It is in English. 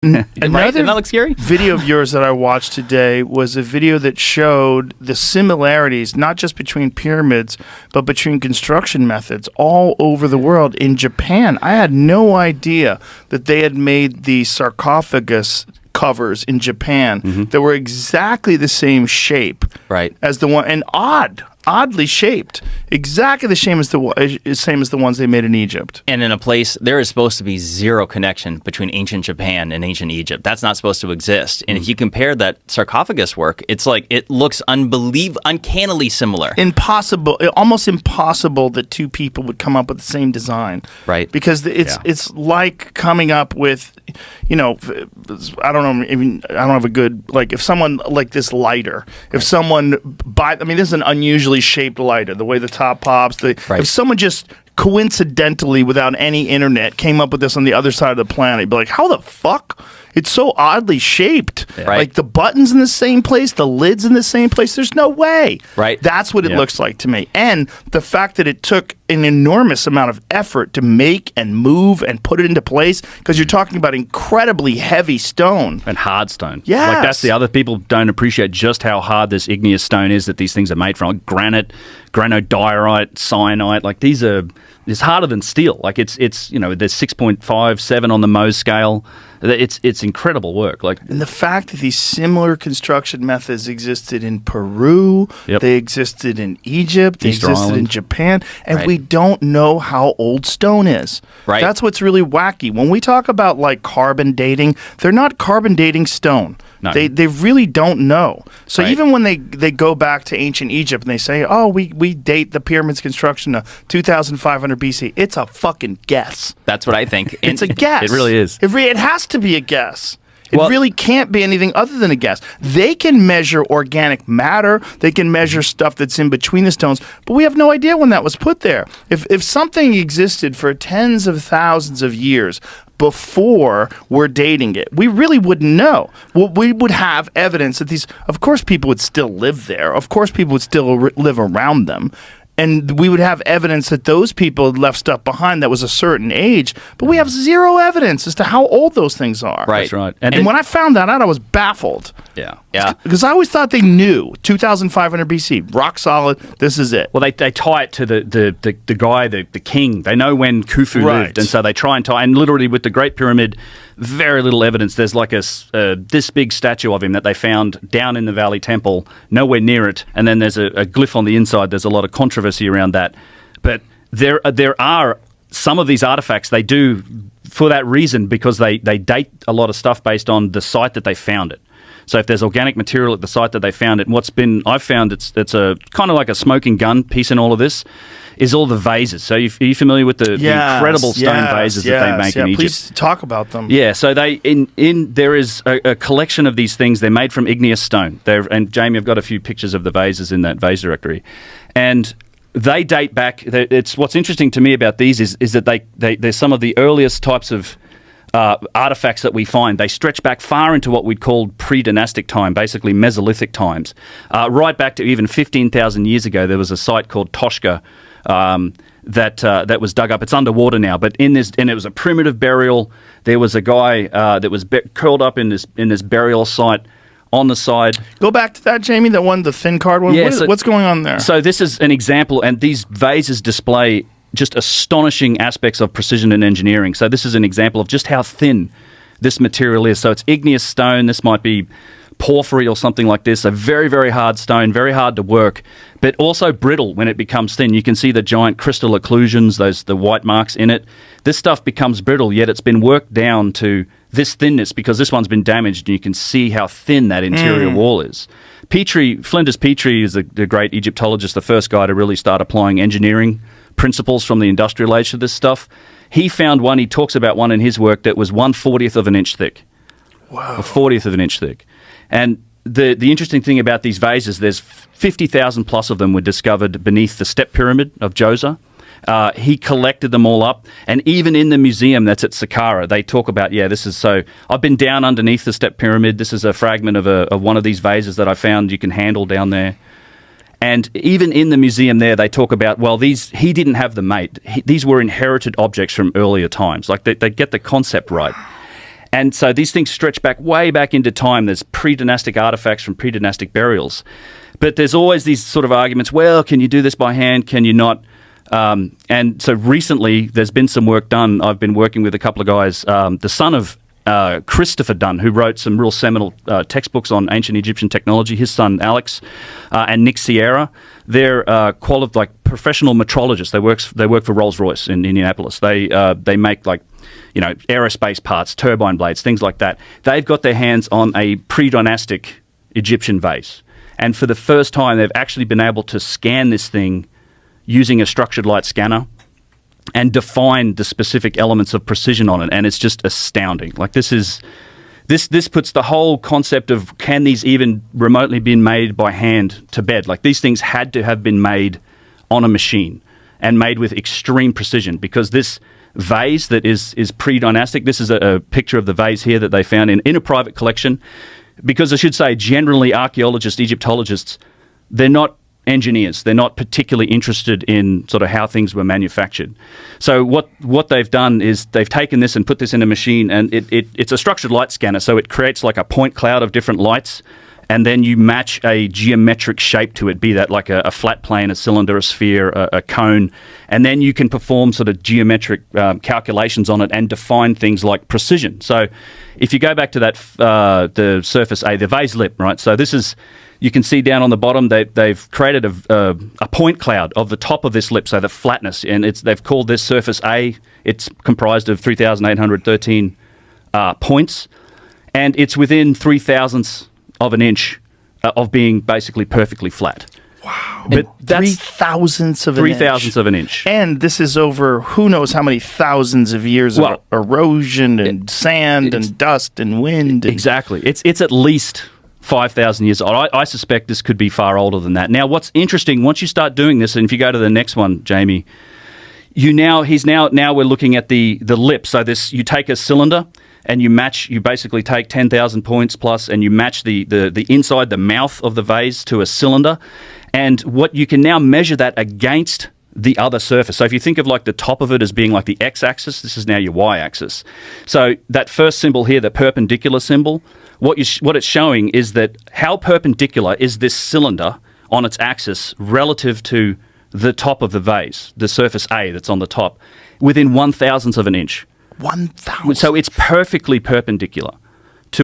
Right? Doesn't that look scary? Video of yours that I watched today was a video that showed the similarities, not just between pyramids, but between construction methods all over the world. In Japan, I had no idea that they had made the sarcophagus covers in Japan that were exactly the same shape as the one, and oddly shaped, exactly the same as the ones they made in Egypt. And in a place, there is supposed to be zero connection between ancient Japan and ancient Egypt. That's not supposed to exist. And if you compare that sarcophagus work, it's like it looks uncannily similar. Almost impossible that two people would come up with the same design. Right. Because it's like coming up with, I don't know, I don't have a good, like if someone like this lighter, if someone this is an unusually shaped lighter, the way the top pops, if someone just coincidentally without any internet came up with this on the other side of the planet, you'd be like, how the fuck? It's so oddly shaped. Yeah. Like the button's in the same place, the lid's in the same place. There's no way. Right. That's what it looks like to me. And the fact that it took an enormous amount of effort to make and move and put it into place, because you're talking about incredibly heavy stone. And hard stone. Yes. Like that's the other, people don't appreciate just how hard this igneous stone is that these things are made from. Like granite, granodiorite, cyanite, like it's harder than steel. Like it's there's 6.57 on the Mohs scale. It's incredible work. And the fact that these similar construction methods existed in Peru, they existed in Egypt, they existed in Japan, and we don't know how old stone is. Right. That's what's really wacky. When we talk about like carbon dating, they're not carbon dating stone. No. They really don't know. So even when they go back to ancient Egypt and they say, oh, we date the pyramids construction to 2,500 BC, it's a fucking guess. That's what I think. It's a guess. It really is. It has to be a guess. It really can't be anything other than a guess. They can measure organic matter. They can measure stuff that's in between the stones, but we have no idea when that was put there. If something existed for tens of thousands of years before we're dating it, we really wouldn't know. Well, we would have evidence that of course people would still live there. Of course people would still live around them. And we would have evidence that those people had left stuff behind that was a certain age, but we have zero evidence as to how old those things are. Right. That's right. And when I found that out, I was baffled. Yeah. Because I always thought they knew 2,500 BC, rock solid. This is it. Well, they tie it to the guy, the king. They know when Khufu lived, and so they try and tie. And literally, with the Great Pyramid, very little evidence. There's like this big statue of him that they found down in the Valley Temple, nowhere near it. And then there's a glyph on the inside. There's a lot of controversy around that. But there are some of these artifacts they do for that reason, because they date a lot of stuff based on the site that they found it. So if there's organic material at the site that they found it, and I've found it's a kind of like a smoking gun piece in all of this, is all the vases. So are you familiar with the incredible stone vases that they make in Egypt? Please talk about them. Yeah, so there is a collection of these things. They're made from igneous stone. And Jamie, I've got a few pictures of the vases in that vase directory, and they date back. It's what's interesting to me about these is that they're some of the earliest types of artifacts that we find. They stretch back far into what we'd call pre-dynastic time, basically Mesolithic times. Right back to even 15,000 years ago, there was a site called Toshka that was dug up. It's underwater now, but and it was a primitive burial. There was a guy that was curled up in this burial site on the side. Go back to that, Jamie, that one, the thin card one. Yeah, what's going on there? So this is an example, and these vases display just astonishing aspects of precision and engineering. So this is an example of just how thin this material is. So it's igneous stone. This might be porphyry or something like this. A very, very hard stone, very hard to work, but also brittle when it becomes thin. You can see the giant crystal occlusions, the white marks in it. This stuff becomes brittle, yet it's been worked down to this thinness because this one's been damaged, and you can see how thin that interior wall is. Flinders Petrie is the great Egyptologist, the first guy to really start applying engineering principles from the industrial age to this stuff. He found one, he talks about one in his work that was 1/40th of an inch thick. Wow. A 40th of an inch thick. And the interesting thing about these vases, there's 50,000 plus of them were discovered beneath the Step Pyramid of Djoser. He collected them all up, and even in the museum that's at Saqqara, they talk about, this is so. I've been down underneath the Step Pyramid. This is a fragment of one of these vases that I found you can handle down there. And even in the museum there, they talk about, he didn't have them made. These were inherited objects from earlier times. Like they get the concept right. And so these things stretch back way back into time. There's pre-dynastic artifacts from pre-dynastic burials. But there's always these sort of arguments, well, can you do this by hand? Can you not? And so recently there's been some work done. I've been working with a couple of guys, the son of Christopher Dunn, who wrote some real seminal textbooks on ancient Egyptian technology. His son Alex and Nick Sierra, they're professional metrologists. They work for Rolls-Royce in Indianapolis. They make aerospace parts, turbine blades, things like that. They've got their hands on a pre-dynastic Egyptian vase, and for the first time, they've actually been able to scan this thing using a structured light scanner and define the specific elements of precision on it, and it's just astounding. Like this puts the whole concept of can these even remotely been made by hand to bed. Like these things had to have been made on a machine and made with extreme precision, because this vase that is pre-dynastic, this is a picture of the vase here that they found in a private collection, because I should say generally archaeologists, Egyptologists, they're not engineers. They're not particularly interested in sort of how things were manufactured. So what they've done is they've taken this and put this in a machine, and it's a structured light scanner, so it creates like a point cloud of different lights, and then you match a geometric shape to it, be that like a flat plane, a cylinder, a sphere, a cone, and then you can perform sort of geometric calculations on it and define things like precision. So if you go back to that, the surface A, the vase lip, right? So this is, you can see down on the bottom, they've created a point cloud of the top of this lip, so the flatness, and they've called this surface A. It's comprised of 3,813 points, and it's within 3,000ths of an inch of being basically perfectly flat. Wow. But that's 3,000ths of an inch. 3,000ths of an inch. And this is over who knows how many thousands of years of erosion and sand and dust and wind. Exactly. It's at least 5,000 years old. I suspect this could be far older than that. Now, what's interesting, once you start doing this, and if you go to the next one, Jamie, now we're looking at the lip. So you take a cylinder and you basically take 10,000 points plus, and you match the inside, the mouth of the vase to a cylinder, and what you can now measure that against the other surface. So if you think of like the top of it as being like the x-axis, this is now your y-axis. So that first symbol here, the perpendicular symbol, what it's showing is that how perpendicular is this cylinder on its axis relative to the top of the vase, the surface A that's on the top, within 1,000th of an inch. 1,000. So it's perfectly perpendicular.